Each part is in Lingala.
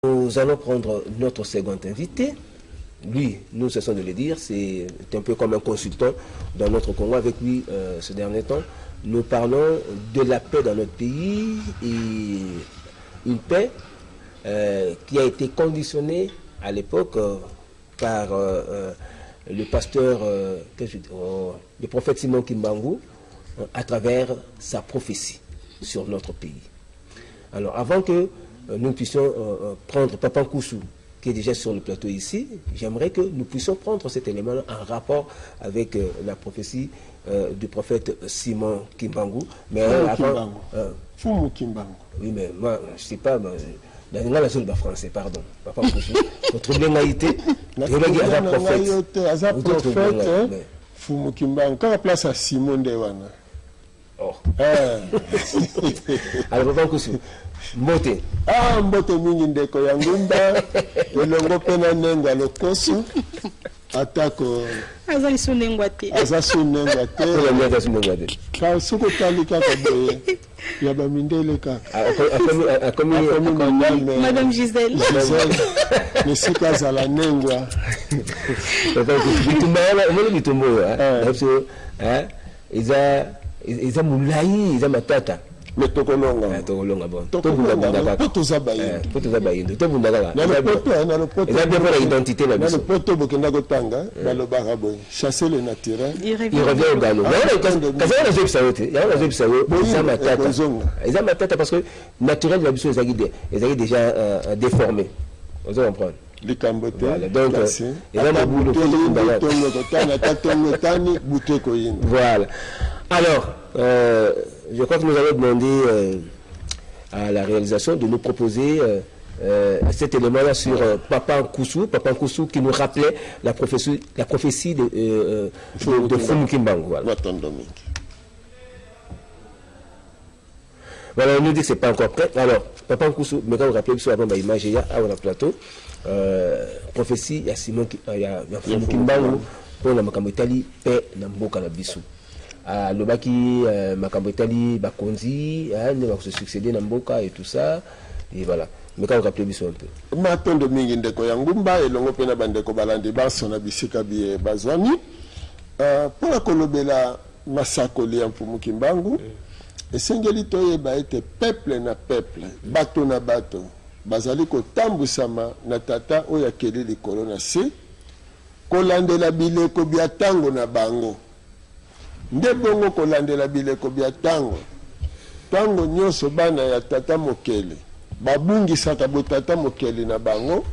Nous allons prendre notre second invité. Lui, nous cessons de le dire, c'est un peu comme un consultant dans notre Congo. Avec lui, ce dernier temps, nous parlons de la paix dans notre pays et une paix qui a été conditionnée à l'époque par le pasteur, le prophète Simon Kimbangu, à travers sa prophétie sur notre pays. Alors, avant que nous puissions prendre Papa Nkoussou, qui est déjà sur le plateau ici, j'aimerais que nous puissions prendre cet élément en rapport avec la prophétie du prophète Simon Kimbangu. Mais avant... Fumu Kimbangu. Oui, mais moi, je ne sais pas... Dans la zone français, pardon. Papa Nkoussou. Votre légaïté, prophète, Fumu Kimbangu. Quand la place à Simon Dewana. Oh. Alors, Papa Nkoussou, Mbote. Ah, Mbote mingi ndeko ya ngumba, elongo pena nenga lokoso, atako. Aza isunengwa te. Aza sunengwa te. Ola mega sunengwa te. Ka suko tali kaka boye. Ya ba mindele kaka. Madame Gisèle. Gisèle. Mesika zala nengwa. Bitumba wala, mwele bitumbo ya. Iza mulai, iza matata. Mais tokolonga. Tokolonga bon. Tokolonga. Poto zabayindo. Poto zabayindo. Tobunda kaka. Na le poto. Eza bien pour l'identité la biso. Na le poto bokenda kotanga, na lo barabo. Chasser le naturel. Il revient au galop. Kaza na zebi sawote. Ya na zebi sawo. Iza matata. Iza matata parce que naturel la biso ezaki déjà déformé. Vous allez comprendre. Les cambotés. Voilà, donc il y a beaucoup de voilà. Alors, je crois que nous allons demander à la réalisation de nous proposer cet élément-là sur Papa Nkoussou qui nous rappelait la prophétie de Fumu Kimbangu. Voilà, on nous dit que ce n'est pas encore prêt. Alors, Papa Nkoussou, mais quand vous rappelez que avant l'image, il y a un plateau, prophétie, il y a Simon Fumu Kimbangu, pour la Makambetali, paix, Namboka, la Bissou. Lobaki, Makambetali, Bakonzi, ne va se succéder Namboka et tout ça, et voilà. Mais quand vous rappelez Bissou un peu. Maton de Mingindeko Yangumba, et l'ongo pena bandeko balandi basona bisika biye bazwani. Pour la kolobela masakoli en Fumu Kimbangu, et sengeli toyeba ete peuple na peuple, bato na bato, bazali kotambusama na tata oyo akeli likolo na se, kolandela bileko bya tango na bango. Nde bongo kolandela bileko bya tango. Tango nyonso bana ya tata mokele, babungisaka botata mokele na bango,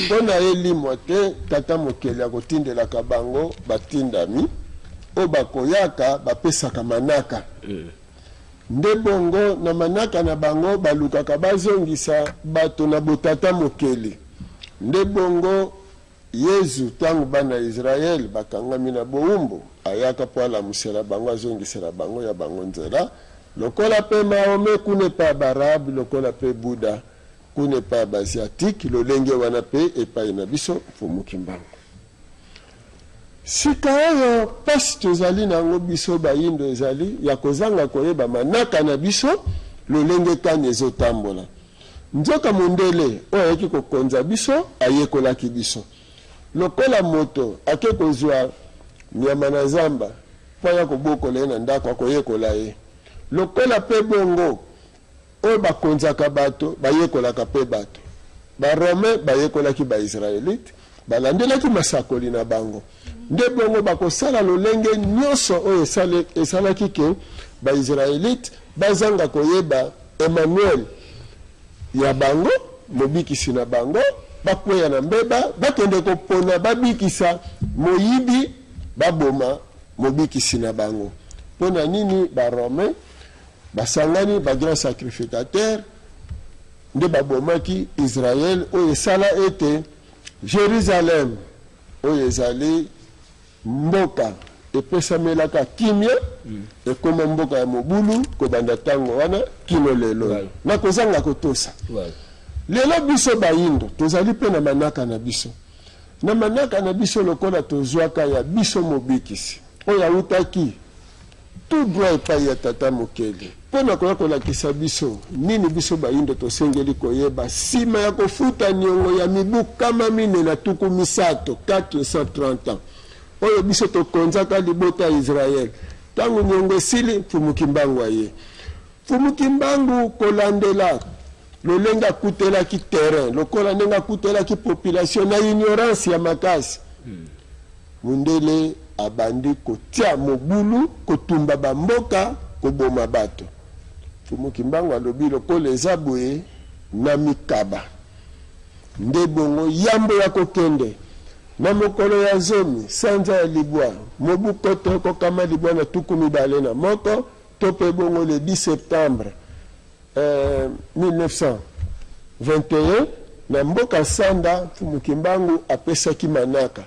mpona elimwa te tata mokele akotindelaka bango batindami, o bakoyaka bapesaka manaka. Nde bongo na manaka na bango balukaka bazongisa bato na botata mokeli. Nde bongo Yezu tangu bana Israel bakangami na boumbo ayaka po alamusela bango azongisela bango ya bango nzela lokola pe Mahome kune pa barabe lokola pe Buddha kune pa basiatique lolenge wana pe epai na biso Fumu Kimbangu. Sika oyo pasi tozali nango biso bayindo ezali ya kozanga koyeba manaka na biso lolenge kani ezotambola. Nzoka mondele oyo ayeki kokonza biso ayekolaki biso. Lokola moto ake kozwa nyama na zamba po ya kobokola ye na ndako akoyekola ye. Lokola pe bongo oyo bakonzaka bato bayekolaka pe bato. Barome bayekolaki baisraelite balandelaki masakoli na bango. Nde bongo bakosala lolenge nyonso oyo esalaki ke baisraelite bazanga koyeba Emmanuel ya bango mobikisi na bango bakweya na mbeba bakende kopona babikisa moyibi baboma mobikisi na bango. Pona nini barome basangani bagrand sacrificateur nde babomaki Israël oyo esala ete Jérusalem oyo ezali mboka epesamelaka kimia ekoma mboka ya mobulu kobanda ntango wana kino lelo na kozanga kotosa. Lelo biso bayindo tozali mpe na manaka na biso. Na manaka na biso lokola tozwaka ya biso mobikisi oyo awutaki tout droit epai ya tata mokeli pona koya kolakisa biso nini biso bayindo tosengeli koyeba sima ya kofuta niongo ya mibu kama mine na tuku misato 430 ans oyo biso tokonzaka libota ya Israel tangu niongo esili mfumuki mbangu aye mfumuki mbangu kolandela lolenga kutelaki terrain lokola ndenga kutelaki population na ignorance ya makasi mundele abandi kotia mobulu kotumba bamboka koboma bato mfumuki mbangu alobi lokola eza boye na mikaba nde bongo yambo ya kokende na mokolo ya zomi sanza ya libwa mobu koto kokama libwa na tuku mibale na moko to pe bongo le 10 septembre 1921 na mboka sanda mfumuki mbangu apesaki manaka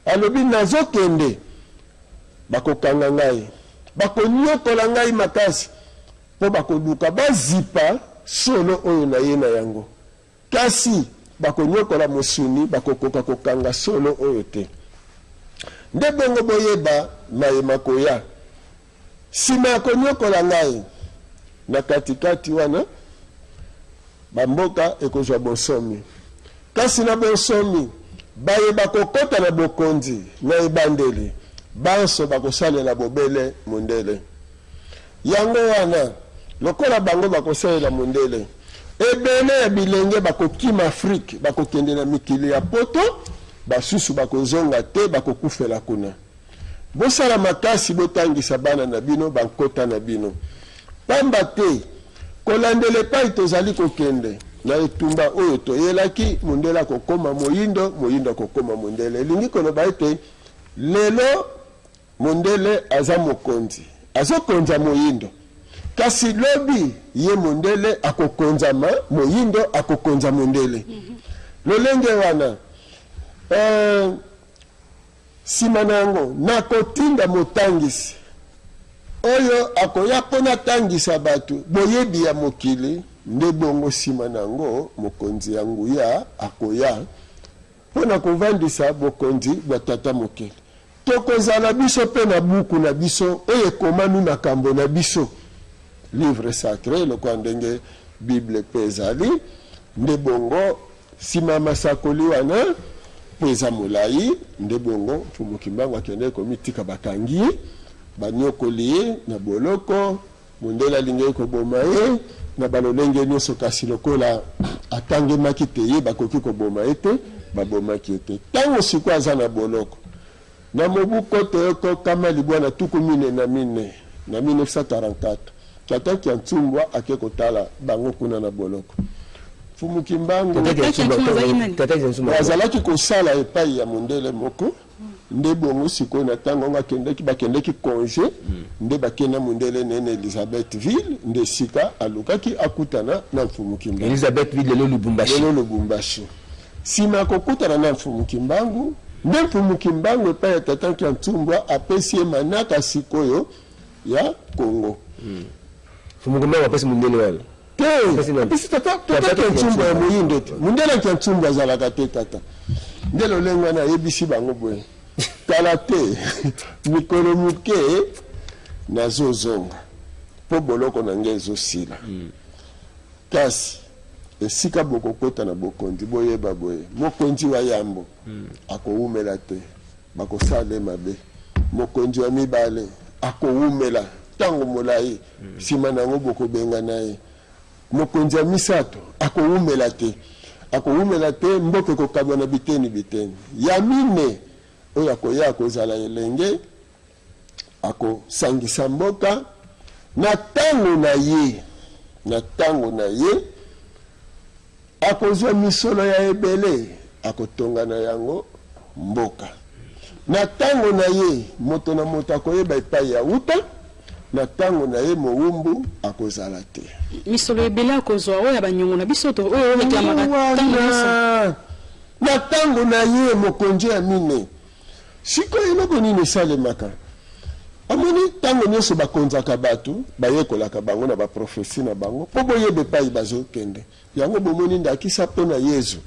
alobi nazokende bakokanga ngai bakonyokola ngai makasi po bakoluka bazipa solo oyo na ye na yango kasi bakonyokola mosuni bakokoka kokanga solo oyo te nde bongo boyeba mayema koya sima ya konyokola ngai na katikati wana bamboka ekozwa bonsomi kasi na bonsomi bayeba kokota na bokonzi na ebandeli banso bakosalela bobele mundele yango wana lokola bango bakosalela mundele ebele ya bilenge bakokima Afrique bakokende na mikili ya poto basusu bakozonga te bakokufela kuna bosala makasi botangisa bana na bino bankota na bino pamba te kolandele pai tozali kokende na etumba oyo toyelaki mundele kokoma moyindo moyindo kokoma mundele elingi koloba ete lelo mundele aza mokonzi azokonza moyindo kasi lobi ye mundele akokonzama moyindo akokonza mundele lolenge wana sima nango nakotinda motangisi oyo akoya pona tangisa batu boyebi ya mokili nde bongo sima nango mokonzi ya nguya akoya pona kovandisa bokonzi bwa tata mokili tokozala biso pe na buku na biso oyo ekomami makambo na biso livre sacré lokola ndenge bible pe ezali nde bongo sima masakoli wana po eza molai nde bongo mfumuki mbangu akende komitika bakangi banyokoli ye na boloko mundele alingei koboma ye na balolenge nyonso kasi lokola atangemaki te ye bakoki koboma ye te babomaki ye te ntango siko aza na boloko na mobu koto ekokama libwa na tuku mine na 1944 tataki ya Ntumbwa ake kotala bango kuna na boloko mfumuki mbangu azalaki kosala epai ya mundele moko nde bongo sikoyo na ntango ngo bakendeki congé nde bakenda mundele nene Elizabethville nde sika alukaki akutana na mfumuki mbangu Elizabethville lelo Lubumbashi sima akokutana na mfumuki mbangu nde mfumuki mbangu epai ya tataki ya Ntumbwa apesi ye manaka sikoyo ya Congo mfumuki mbangu apesi mundele wala apesi tata ya Ntumbwa ya moyindo te mundele ya Ntumbwa azalaka te tata nde lolenge wana ayebisi bango boye kala te mikolo moke nazozonga mpo boloko na ngai ezosila kasi esika bokokota na bokonzi boyeba boye mokonzi wa yambo akowumela te bakosala mabe mokonzi wa mibale akowumela ntango molai nsima nango bokobenga na ye mokonzi ya misato akowumela te mboka ekokabwa na biteni ya mine oyo akoya akozala elenge akosangisa mboka na ntango na ye akozwa misolo ya ebele akotonga na yango mboka na ntango na ye moto na moto akoyeba epai ya uta na ntango na ye mowumbu akozala te misolo ebele akozwa oyo banyongo na biso to oyo reklamaka na ntango na ye mokonzi ya mine sikoyo eloko nini esalemaka amoni ntango nyonso bakonzaka bato bayekolaka bango na baprofesi na bango mpo boyeba epai bazokende yango bomoni ndakisa mpo na Yesu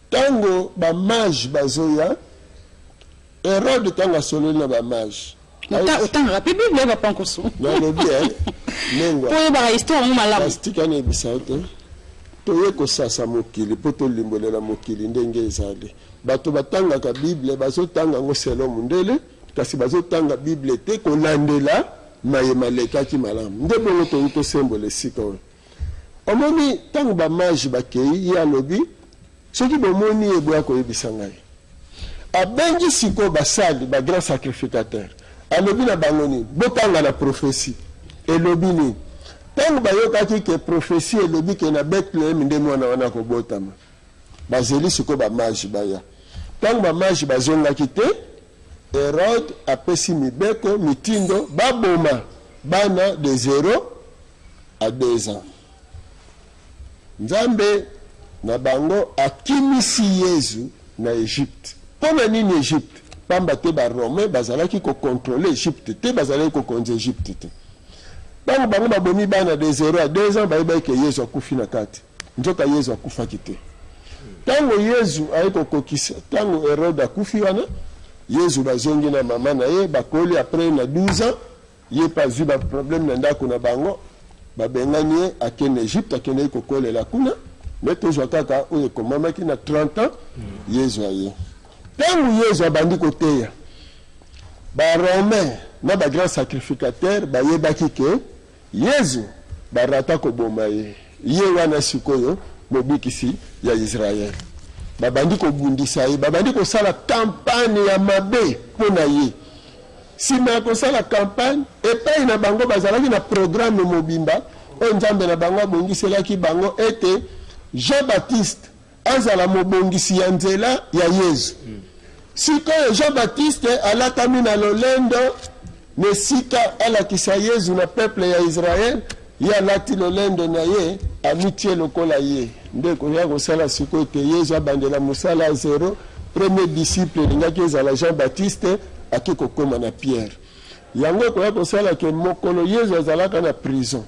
ntango bamage bazoya Herode ntango asololi na bamage otanga pe Bible ba pankoso nalobi nengo po ba histoire mo malamu plastique ane bisaute toye kosasa mokili po tolimbolela mokili ndenge ezali bato batangaka Bible bazotanga ngo selo mundele kasi bazotanga Bible te kolandela mayema lekaki malamu nde bongo toyi tosembola esika oyo omoni ntango bamage bakei ye alobi soki bomoni eboya koyebisa ngai abengi siko basali bagrand sacrificateur alobi na bango nini botanga na prophétie elobi nini ntango bayokaki ke prophétie elobi ke na Bethlehem nde mwana wana kobotama bazeli siko bamage baya ntango bamage bazongaki te Herode apesi mibeko mitindo baboma bana de 0 à 2 ans nzambe na bango akimisi Yesu na Egypte pona nini Egypte pamba te ba Romain bazalaki ko contrôler Egypte te bazalaki ko konza Egypte te bango babomi bana de 0 à 2 ans bayeba ke Yesu akufi na kati nzoka Yesu akufaki te tango Yesu ayiko kokisa tango Herode akufi wana Yesu bazongi na mama na ye bakoli après na 12 ans ye pas vu ba problème na ndako na bango babengani ye akene Egypte akene kokolela kuna mais toujours kaka oyo komamaki na 30 ans Yesu aye tango Yesu abandi koteya ba Romain na ba grand sacrificateur bayebaki ke Yesu barata koboma ye wana sikoyo mobikisi ya Israël babandi kobundisa ye babandi kosala campagne ya mabe pona ye sima kosala campagne epai na bango bazalaki na programme mobimba oyo nzambe na bango abongiselaki bango ete Jean-Baptiste azala mobongisi ya nzela ya Yesu sikoyo Jean-Baptiste alatami na lolendo ne sika alakisa Yesu na peuple ya Israël ye alati lolendo na ye amitie lokola ye nde koya kosala sikoyo te Yesu abandela mosala 0 premier disciple elingaki ezala Jean-Baptiste aki kokoma na Pierre yango koya kosala ke mokolo Yesu azalaka na prison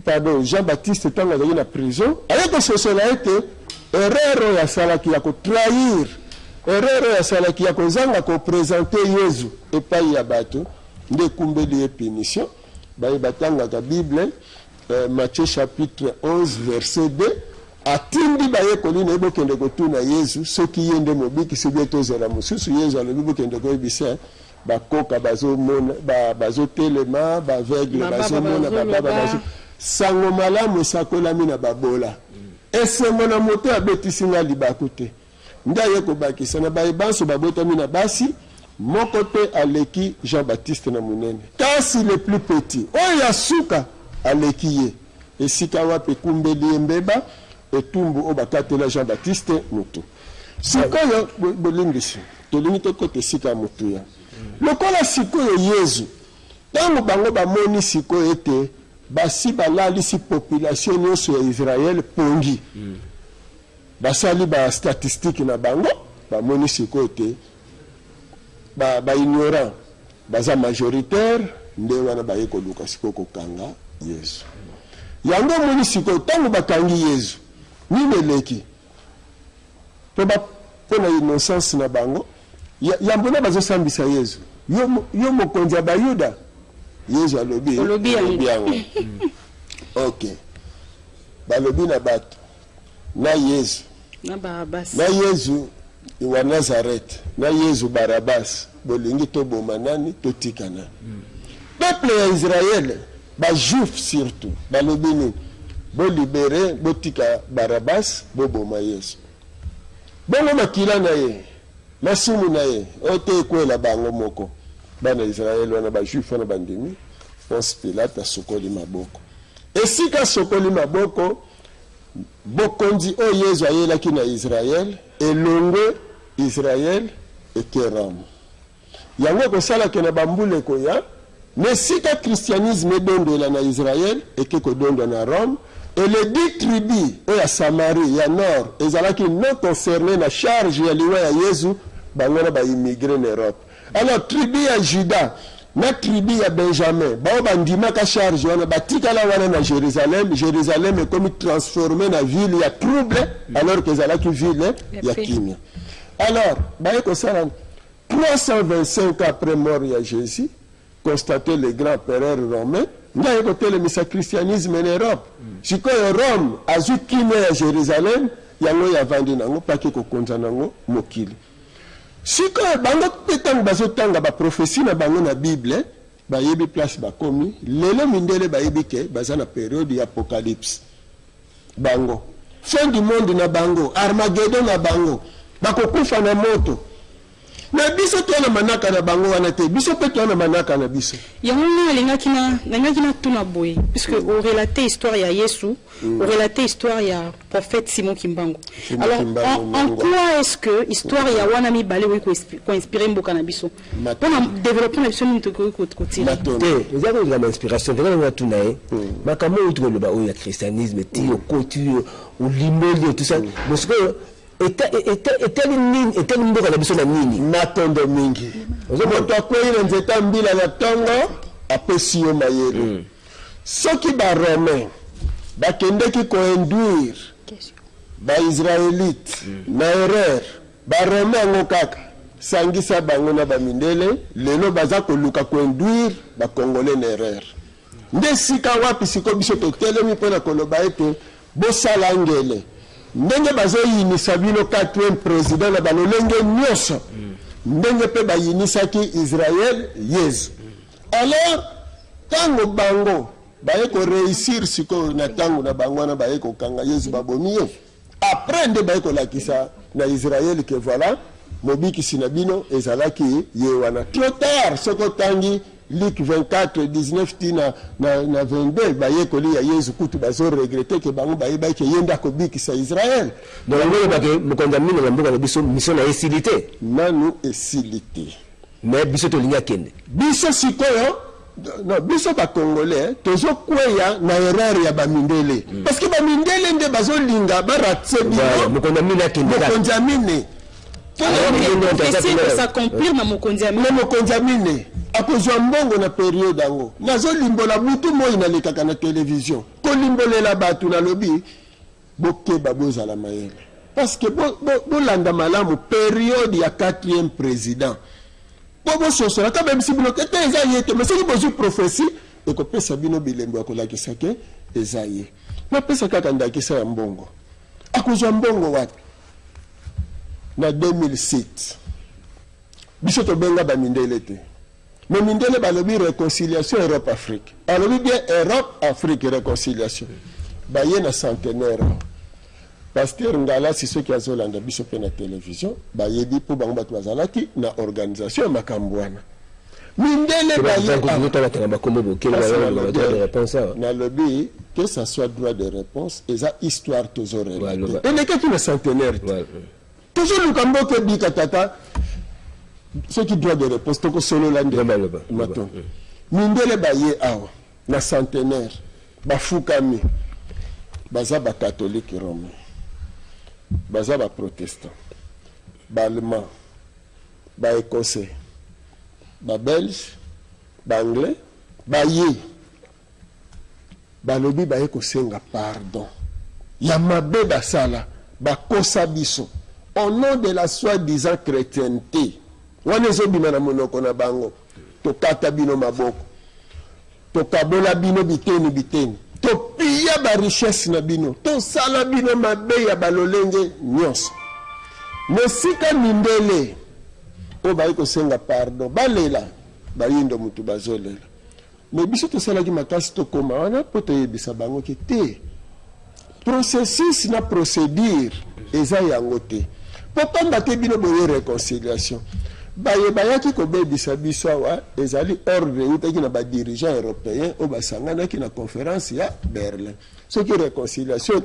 pardon Jean-Baptiste ntango azalaki na prison aye kososola ete erreur oyo asalaki ya kotrahir erreur oyo asalaki ya kozanga kopresente Yesu epai ya bato nde ekumbeli ye punition baye batangaka Bible Matthieu chapitre 11 verset 2 atindi bayekoli na ye bokende kotuna Yesu soki ye nde mobikisi bie tozela mosusu Yesu alobi bokende koyebisa bakoka bazomona bazotelema baveugle bazomona bababa bazo sango malamu esakolami na babola esengo na moto abetisi nga libaku te nde aye kobakisa na bayebanso babotami na basi moko te aleki Jean-Baptiste na monene kasi le plus petit oyo ya suka aleki ye esika wapi ekumbeli ye mbeba etumbu oyo bakatela Jean-Baptiste motu sikoyo bolingisi tolingi tokota esika ya motuya lokola sikoyo Yesu ntango bango bamoni sikoyo ete basi balalisi population nyonso ya Israël pongi basali ba statistique na bango bamoni sikoyo te ba ignorant baza majoritaire nde wana baye koluka sikoyo kokanga Yesu yango moni sikoyo ntango bakangi Yesu nini eleki po mpona innocence na bango yambona bazosambisa Yesu yo mokonzi ya bayuda Yesu alobi yango ok balobi na bato na Yesu na Yesu wa Nazareth na Yesu Barabas bolingi toboma nani totika nani peuple ya Israël ba juif surtout balobi nini bolibere botika Barabas boboma Yesu bongo makila na ye masumu na ye ote ekwela bango moko bana Israël wana ba juif wana bandimi Ponce Pilate asokoli maboko esika sokoli maboko bokonzi o Yesu ayelaki na Israël elongo Israël ekeram yango kosalaki na bambule koya nesika christianisme edondola na Israël eke kodondola na Rome et les 10 tribus oya Samarie ya nord ezalaki non concerné na charge ya liwa ya Yesu bangona ba immigré na Europe alors tribu ya Juda na tribu ya Benjamin bao bandimaka charge wana batikala wana na Jérusalem ekomi transformé na ville ya trouble alors que ezalaki ville ya kimia alors baye kosala 325 après mort de Jésus, constaté les grands empereurs romains, nous avons écouté le christianisme en Europe. Si Rome a quitté à Jérusalem, il y a vendu nango pas que konza nango mokili. Si bango petang bazotanga ba prophétie na bango na Bible, ba yebi place ba komi, lelo mindele ba yebi ke bazana période d'apocalypse. Bango. Fin du monde na bango, Armageddon na bango, bakokufa na moto. Na biso to na manaka na bango wana te, biso pe to na manaka na biso. Yango nalingaki na tuna boye, puisque au relater histoire ya Yesu, au relater histoire ya prophète Simon Kimbangu. Alors en quoi est-ce que histoire ya wana mi balé ko inspirer mboka na biso? Pour développer na biso ni to ko tira. Te, vous avez une inspiration, vraiment na tuna makamo utko le ba o ya christianisme ti o côté o limoli tout ça. Parce que était mboka na biso na nini matondo mingi moto akwei na nzeta mbila na tongo apesi yo mayele soki baromain bakendeki koinduire baisraélite na erreur baromain yango kaka sangisa bango na bamindele lelo baza koluka koinduire bakongole na erreur nde sika wapi siko biso totelemi mpona koloba ete bosala ngele ndenge bazoyinisa bino 4e président na balolenge nyonso ndenge pe bayinisaki Israël Yesu. Alors tango bango baye ko réussir siko na tango na bango na baye ko kanga Yesu babomi ye après nde baye ko lakisa na Israël que voilà mobiki sinabino ezalaki ye wana trop tard soko tangi Luc 24, 19 tina na 22 baye koli ya Yesu kutu bazo regretter que bango baye ke yenda ko bikisa Israël. Donc on va que mukondamina na mboka na biso mission na esilité. Nanu esilité. Mais biso to linga kende. Biso sikoyo non biso ba congolais tozo kweya na erreur ya bamindele. Parce que bamindele nde bazo linga baratse bino. Mukondamina kende. Mukondamine. Essayer de s'accomplir na mokondiamine. Mokondiamine. Akozwa mbongo na période yango nazo limbola mutu moi na lekaka na télévision ko limbolela batu na lobi bokeba bozala mayele parce que bolanda malamu période ya 4e président bobo sosola ka même si bino kete eza yete mais c'est bozu prophétie et ko pesa bino bilembo akolakisa ke eza ye na pesa kaka ndakisa ya mbongo akozwa mbongo wapi na 2007 biso to benga ba mindele te. Mais mindele balobi réconciliation Europe-Afrique. Balobi bien Europe-Afrique réconciliation. Baye na centenaire. Pasteur Ngala si ceux qui a zolanda biso pe na télévision, baye di po bango batu bazalaki na organisation makambwana. Mindele baye na lobi que ça soit droit de réponse et ça histoire toujours. Et les cas qui na centenaire. Toujours le cambo que bika tata ce qui doit de réponse toko solo lande maton mindele baye awa na centenaire bafukami baza ba catholique romain baza ba protestant ba allemand ba écossais ba belge ba anglais baye balobi baye kosenga pardon ya mabe basala bakosa biso au nom de la soi-disant chrétienté. Wane zo bima na monoko na bango to kata bino maboko to kabola bino biteni to piya ba richesse na bino to sala bino mabe ya balolenge nyonso mesika mindele o bayi ko senga pardon balela bayindo mutu bazolela mais biso to sala ki makasi to koma wana poto yebisa bango ke te processus na procédure eza yango te popamba te bino boye réconciliation baye bayaki ko bebisa biso awa ezali ordre utaki na ba dirigeant européen o basangana ki na conférence ya Berlin ce qui réconciliation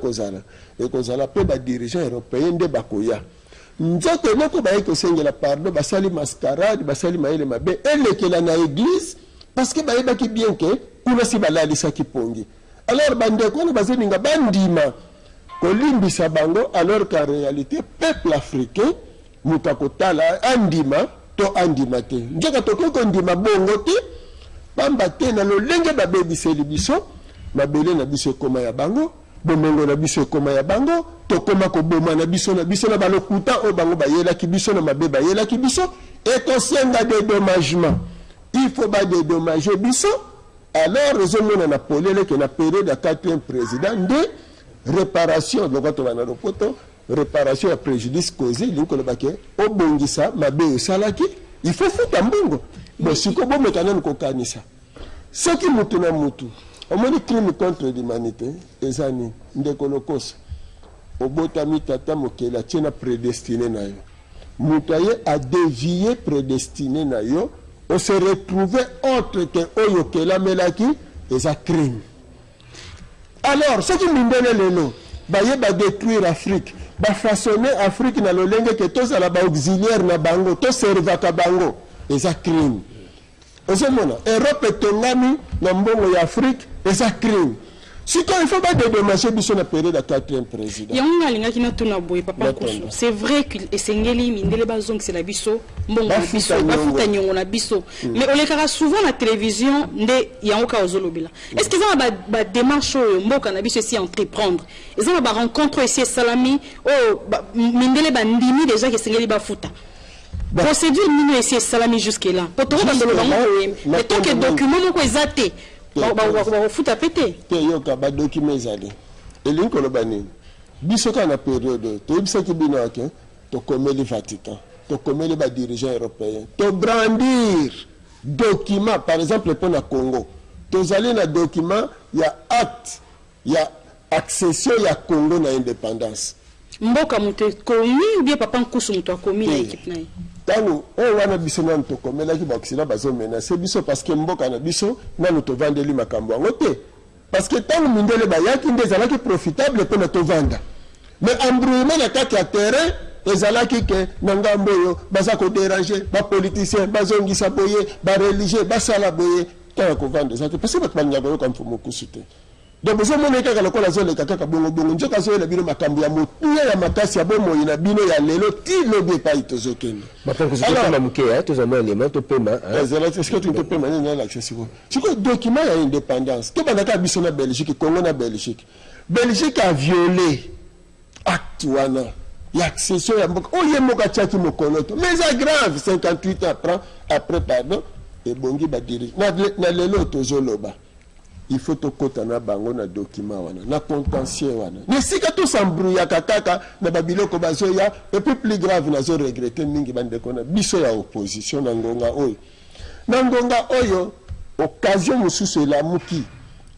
ekozala pe ba dirigeant européen nde bakoya nzoto noko baye ko sengela pardon basali mascarade basali maele mabe elekela na église parce que baye baki bien que kuna si balalisa kipongi alors bande ko na bazeninga bandima kolimbisa bango alors qu'en réalité peuple africain mutakotala andima to andima te njaka tokoko ndima bongo te bamba te na lolenge babebiseli biso mabele na biso ekoma ya bango bomengo na biso ekoma ya bango tokoma koboma na biso na balokuta o bango bayelaki biso na mabe bayelaki biso et kosenga dédommagement il faut ba dédommager biso alors rezomona na polele que na période ya 4e président de réparation donc to bana lopoto réparation ya préjudice causé linkolo bake obongisa mabe salaki il faut futa mbongo bon siko bo mekana ko kanisa ce qui mutu na mutu omoni crime contre l'humanité ezani ndekolo kosa obotami tata mokela tiena prédestiné na yo mutu a dévié prédestiné na yo on se retrouvait autre que oyokela melaki eza crime. Alors ce qui mindele lelo baye ba détruire Afrique ba façonner Afrique na lolenge que tous ala ba auxiliaire na bango to servaka bango eza crime. Ozomona Europe tongami na mbongo ya Afrique eza crime. Si quand il faut pas dédommager biso na période de 4e président. Yonga linga kina tuna boy papa koso. C'est vrai que esengeli mindele bazong c'est la biso mbongo na biso bafuta nyongo na biso. Mais on les kara souvent la télévision nde yangoka ozolobela. Est-ce que ça ba démarche mboka na biso si entreprendre. Ils ont ba rencontre ici salami oh mindele ba ndimi déjà que esengeli bafuta. Procédure mino ici salami jusque là. Potoro ba ndolo bango mais tant que document moko ezate bafuta pété te yoka ba document ezali elingi koloba nini biso kaka na période toyebisaki bino ake tokomeli Vatican tokomeli badirigeant européen tobrandir document par exemple mpo na Congo tozali na document ya acte ya accession ya Congo na indépendance mboka moto komi ou bien papa nkusu moto akomi na équipe na ye tango oyo wana biso nanu tokomelaki baoksida bazomena biso parce que mboka na biso nanu tovandeli makambo yango te parce que tango mindele bayaki nde ezalaki profitable mpona tovanda mais embrouillement na kati ya terrain ezalaki ke na ngambo oyo baza koderange bapoliticien bazongisa boye bareligieux basala boye tala kovanda eza te parce que bato balingaka yoka mfumo kusu te donc vous avez kaka lokola zoleka kaka bongo bongo nzoka zoyela bino makambo ya motuya ya makasi ya bomoi na bino ya lelo ti lobi epai tozokende alors mukeya tozama élément topema est-ce que tu topema nini na accès siko document ya indépendance to bandaka biso na Belgique Congo na Belgique a violé acte wana ya accession ya mboka oye mboka tiaki mokonoto mais c'est grave 58 ans après pardon et bongi ba dirige na lelo tozoloba il faut to kota na bango na document wana na contentieux wana ne sika to s'embrouiller kaka na babiloko bazoya et puis plus grave na zo regretter mingi bande kona biso ya opposition na ngonga oyo occasion mususu la muki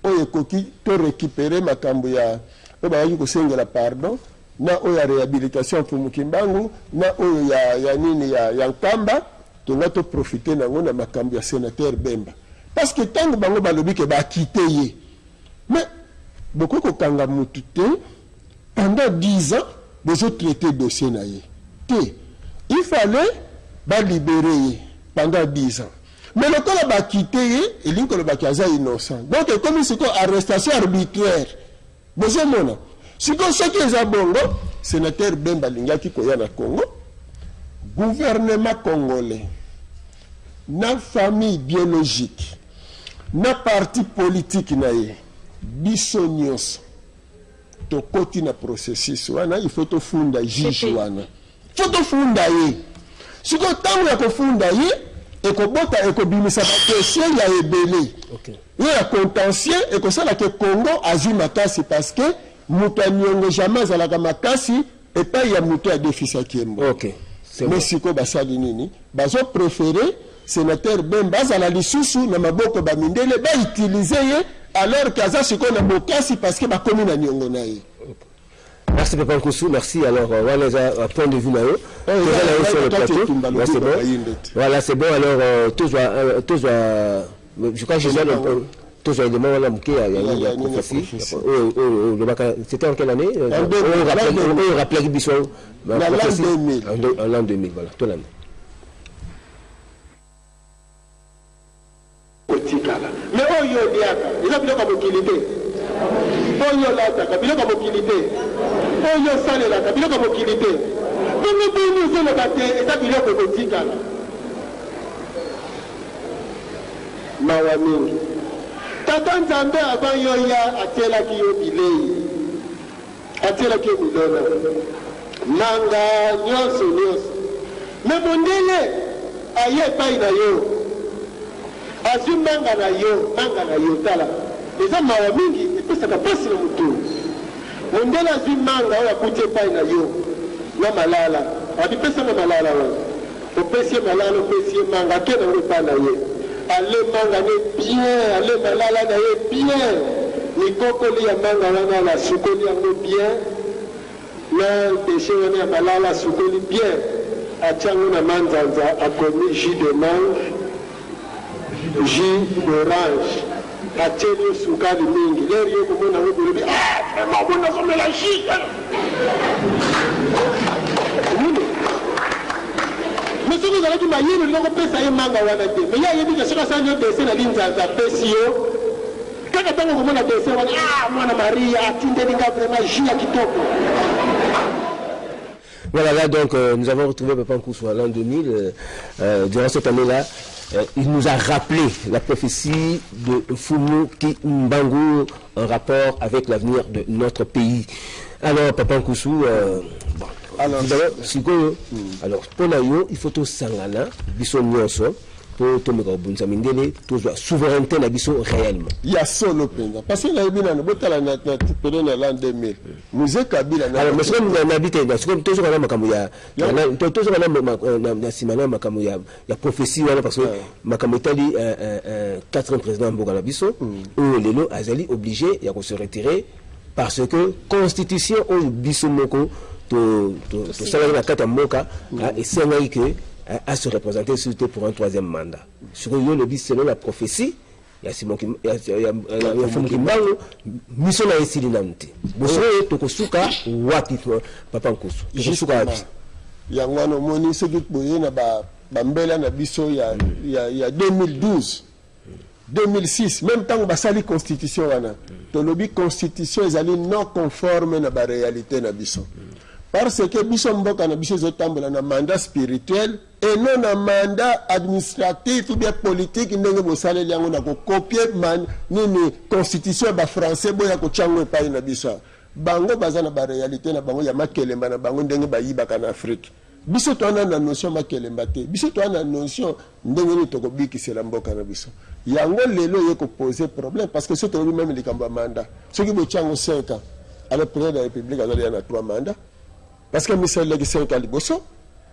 oyo koki to récupérer makambo ya oyo ko sengela pardon na oyo ya réhabilitation pour mukimbangu na oyo ya nini ya nkamba to ngato profiter na ngona makambo ya sénateur Bemba. Parce que tant que bango balobi ke ba quitter mais beaucoup ko kanga mutu te pendant 10 ans les autres traités dossier na ye te il fallait ba libérer pendant 10 ans mais le temps ba quitter et linko le ba kaza innocent donc comme c'est quoi arrestation arbitraire besoin mona siko ce qui est bongo sénateur Bemba lingaki ko ya na Congo gouvernement congolais na famille biologique na parti politique na ye biso nyonso tokoti na processus wana il faut tofunda juge wana faut tofunda ye siko ntango ya kofunda ye ekobota ekobimisa badossier ya ebele ye ya contentieux ekosala ke Congo azwi makasi parce que moto aniongo jamais azalaka makasi epai ya moto adefisaki ye mbo mais siko basali nini bazo préféré sénateur Bemba azala lisusu na maboko ba mindele ba utiliser ye alors qu'aza siko na bokasi parce que ba komi na niongo na ye. Merci Papa Nkusu, merci. Alors voilà un point de vue là voilà c'est bon alors tous je crois que tous les éléments là c'était en quelle année on rappelait Bissau en l'an 2000 voilà tout l'année. Mais on y a il a bien comme utilité. On y a là, il a comme utilité. On y a ça là, il a comme utilité. Mais nous le battre et ça il a comme utilité. Mawami. Tata Nzambe avant yoya atela ki yo bilei. Atela ki mudona. Nanga nyoso. Mais mondele aye pai na yo azwi manga na yo tala eza mawa mingi epesaka mpasi na motu mondele azwi manga oyo akuti epai na yo na malala abipesa na malala wana opesi ye malala opesi ye manga ake nango epai na ye ale manga ne bien ale malala na ye bien likokoli ya manga wana na sukoli yango bien na deshe wana ya malala sukoli bien atiango na manzanza akomi jus de mangue jus d'orange atieli sukali mingi leri yo komona ngo bolobi vraiment obona komela jus mais soki ozalaki mayele loko pesa ye manga wana te mais ye ayebika soki asali yo dese na linzanza apesi yo kaka ntango komona dese wana mwana maria atindeli nga vraiment jus ya kitoko. Voilà, là donc nous avons retrouvé Papa Nkusu en l'an 2000. Durant cette année-là, il nous a rappelé la prophétie de Fumu Kimbangu en rapport avec l'avenir de notre pays. Alors, Papa Nkusu, bon, alors, pour nous, il faut tout sangana, bisonyoso, pour tout le monde, tout la souveraineté na biso réellement. Il y a solo penda. Parce que la bina na botala na période l'an 2000. Musée Kabila na. Alors, mais c'est comme n'habite, c'est comme toujours na makamu ya. Toujours na simana makamu ya prophétie wana parce que makamu tali 4 président mboka na biso ou lelo azali obligé ya ko se retirer parce que constitution au biso moko to sala na kata mboka et c'est vrai que à se représenter surtout pour un 3e mandat. Sur le bis selon la prophétie, il y a Simon qui Kimbangu, mission na esili namte. Bosoye tokosuka wapi Papa Nkusu. Tokosuka wapi. Ya ngwana moni soki boye na ba mbela na biso ya 2012. 2006 même temps basali constitution wana. To lobi constitution ezali non conforme na ba réalité na biso. Parce que biso mboka na biso zotambola na mandat spirituel et non na mandat administratif ou bien politique ndenge bosaleli yango na ko copier nini constitution ba français boya ko chango epai na biso bango baza na ba réalité na bango ya makelemba na bango ndenge bayibaka na Afrique biso to na notion makelemba te biso to na notion ndenge ni toko bikisela mboka na biso yango lelo ye ko poser problème parce que surtout même les kamba mandat ceux qui bo chango 5 ans à la président de la République azali na 3 mandats. Parce que Michel Legi 5 ans liboso,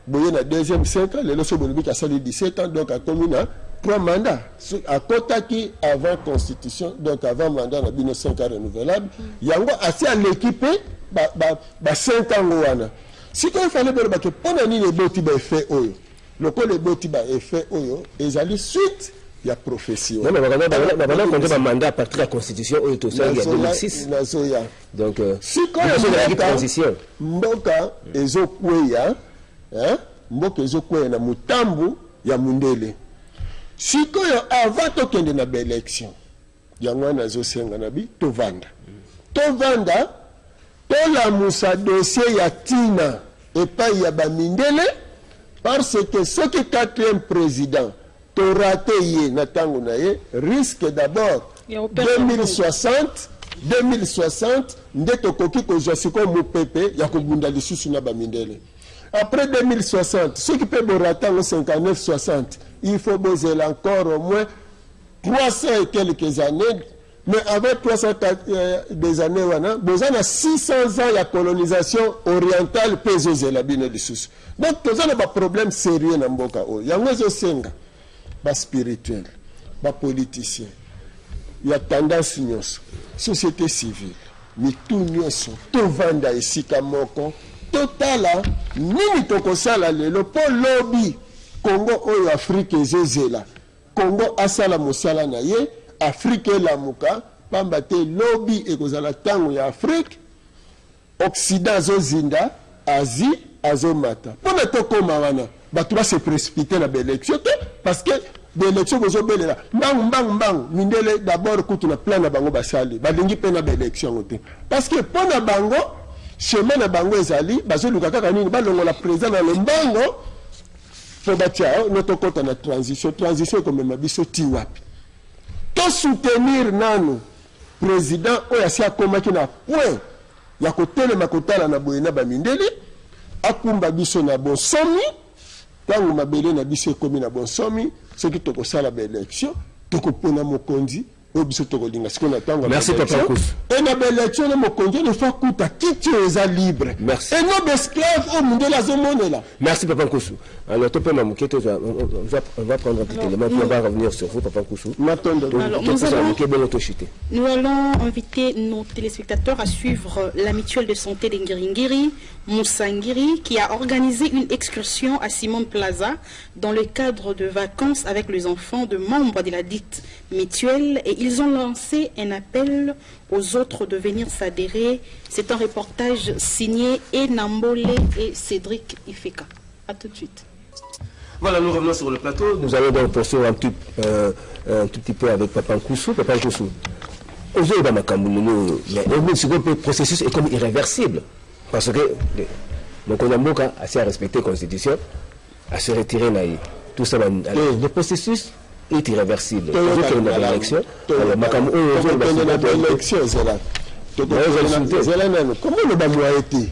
boye na deuxième 5 ans, le loso bolobi ka sali 17 ans, donc à commune 3 mandats. À kota qui avant constitution, donc avant mandat na bino 5 ans renouvelable, yango assez à l'équiper ba 5 ans wana. Si quand il fallait boloba que pendant ni les boti ba effet oyo, le ko les boti ba effet oyo, ezali suite il y a prophétie. Non, mais on a un mandat à partir de la Constitution, il y a 2006. Donc, si quand il y a une transition, mboka ezokweya, mboka ezokweya na mutambu ya mundele. Si quand il y a avant tokende na élection, yango na zosenga na bi tovanda. Tovanda, tola musa dossier ya tina epai ya bamindele parce que ce qui 4e président raté risque d'abord 2060 ndeto koki ko jasiko mupepe ya kobunda lisusu na bamindele après 2060 ceux qui peuvent rater en 59 60 il faut bosser encore au moins 300 et quelques années mais avec 300 des années wana bozana 600 ans ya colonisation orientale pezo la bino lisusu donc tozana ba problème sérieux na mboka o yango zo senga ba spirituel, ba politicien, il y a tendance nyonso, société civile, mitu nyonso, to vanda esika moko, totala, nini tokosala lelo po lobby, Congo oyo Afrique ezezela, Congo asala mosala na ye, Afrique elamuka, pamba te lobby ekozala tango ya Afrique, Occident azozinda, Asie azomata. Pona tokoma wana, batu ba se précipiter na l'élection parce que l'élection bozo belela mbang mindele d'abord kutu na plan na bango basali balingi pena l'élection te parce que pona bango chemin na bango ezali bazo luka kaka nini balongo la président na lombango pour batia notre compte na transition comme mabiso ti wapi to soutenir nanu président oya si akomaki na point ya kotele makotala na boyena ba mindele akumba biso na bonsomi ntango mabele na biso ekomi na bonsomi soki tokosala baélection tokopona mokonzi oyo biso tokolinga sikoyo na ntango merci papa Nkusu e na baélection na mokonzi ne fa kuta kiti oyo eza libre merci et non d'esclave oyo mondele azomonela. Merci papa Nkusu. Alors Topé Mamouketo, on va prendre un petit élément puis on va revenir sur vous papa Nkusu. Alors, nous allons inviter nos téléspectateurs à suivre la mutuelle de santé de Ngiringiri, Moussangiri, qui a organisé une excursion à Simone Plaza dans le cadre de vacances avec les enfants de membres de la dite mutuelle, et ils ont lancé un appel aux autres de venir s'adhérer. C'est un reportage signé Enambole et Cédric Ifeka. À tout de suite. Voilà, nous revenons sur le plateau. Nous allons donc poursuivre un tout petit peu avec Papa Nkusu. Papa Nkusu, le processus est comme irréversible. Parce que mon Konamboka a assez respecté la Constitution, à se retirer. Tout ça, le processus est irréversible. Comment le a été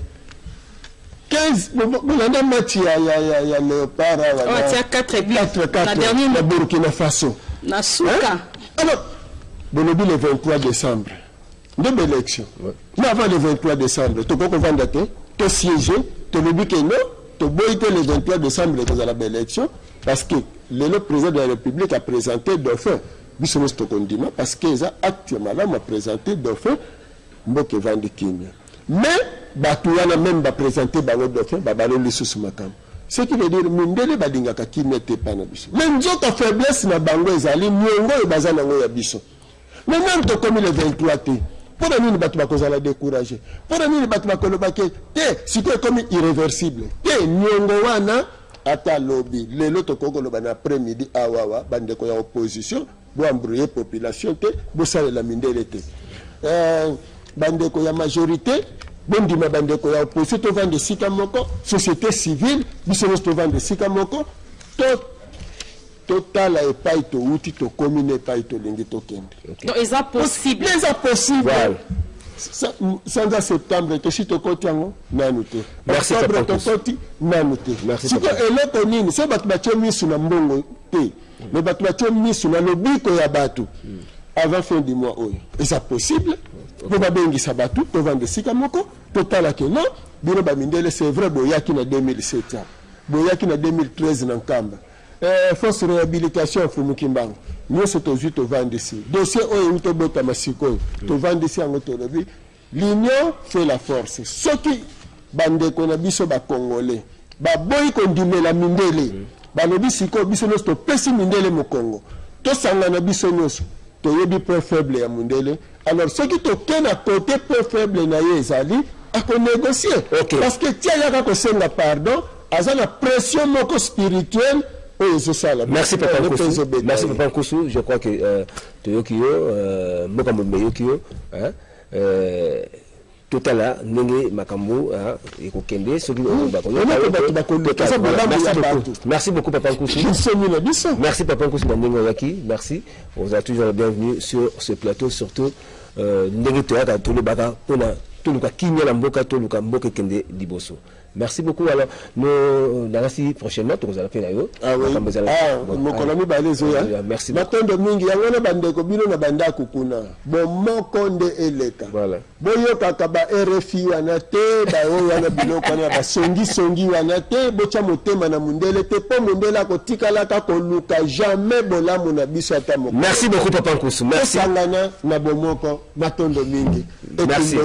15, on a match ya Léopard, la dernière de Burkina Faso. Alors, le 23 décembre, deux élections. Mais avant le 23 décembre, tu peux vendre, tu siéger, tu le dis que non, tu boyter le 23 décembre dans la belle élection, parce que le président de la République a présenté dauphin. Parce qu'ils ont actuellement présenté dauphin, Mboke Vandi Kimia. Mais, Batouana même va présenter Bango Dauphin, Babaloli Susumakam. Ce qui veut dire, Mundele Badingaka qui n'était pas Nabiso. Même d'autres faiblesses na Bango Ezali, Nyongo et Bazanango Yabiso. Mais même to comme le 23 T. Pour la nuit, Batouba Kozala découragé. Pour la nuit, Batouba Kolobake, c'est comme irréversible. Nyongo Wana, Ata Lobby, les loto Kogoloban après-midi, Awawa, Bandeko ya opposition, pour embrouiller population, pour ça la Mindele T. Bandeko ya majorité, bondima bandeko ya opposition to vendre sika moko, société civile, biso to vendre sika moko, total et pas to outil to commune pas to lingi to kende. Donc est ça possible? Est ça possible? Sans septembre to sito kotiango na noté. Merci octobre to koti na noté. Merci. Siko eloko nini so batu bacho misu na mbongo te. Mais batu bacho misu na lobiko ya batu. Avant fin du mois oyo. Est ça possible? Pour babengi sabatu, pour vendre sikamoko, total que non, biro bamindele c'est vrai boyaki na 2007. Boyaki na 2013 na Nkamba. Force réhabilitation Fumukimbango. Nous sommes toujours to vendre ici. Dossier oyo uto bota masiko, to vendre ici en autonomie. L'union fait la force. Ce qui bande ko na biso ba congolais. Ba boy ko ndimela mindele. Ba lobi siko biso no to pesi mindele mo Congo. To sanga na biso noso. To yebi point faible ya mundele. Alors, ce qui te tient à côté peu faible na yezali, à négocier. Okay. Parce que tiens, il y a que pardon, à la pression spirituelle. Merci Papa Nkusu. Merci Papa Nkusu. Je crois que Toyokio, Mokambo Yokio, tout à l'heure, Nenge Makambo, et Kokende, merci beaucoup Papa Nkusu. Merci Papa Nkusu Nenge Yaki. Merci. Vous êtes toujours bienvenue sur ce plateau, surtout Nenge Toyaka, Tolubaka, Pona, Toluka Kinya Lamboka, Toluka Mboke Kende Diboso. Merci beaucoup. Alors, nous allons prochainement, nous allons faire là-haut. Ah oui. Mokolami Balezoya. Merci. Maintenant, Domingue, il y a un bande kobino na banda kukuna. Bon, mon konde eleka. Voilà. Boyo kakaba RFI wanate, ba o wana bilo kana ba songi wanate, bocha motema na mundele te po mundela ko tikala ka ko luka jamais bolamu na biso ata moko. Merci beaucoup Papa Nkusu. Merci. Sangana na bomoko matondo mingi. Merci.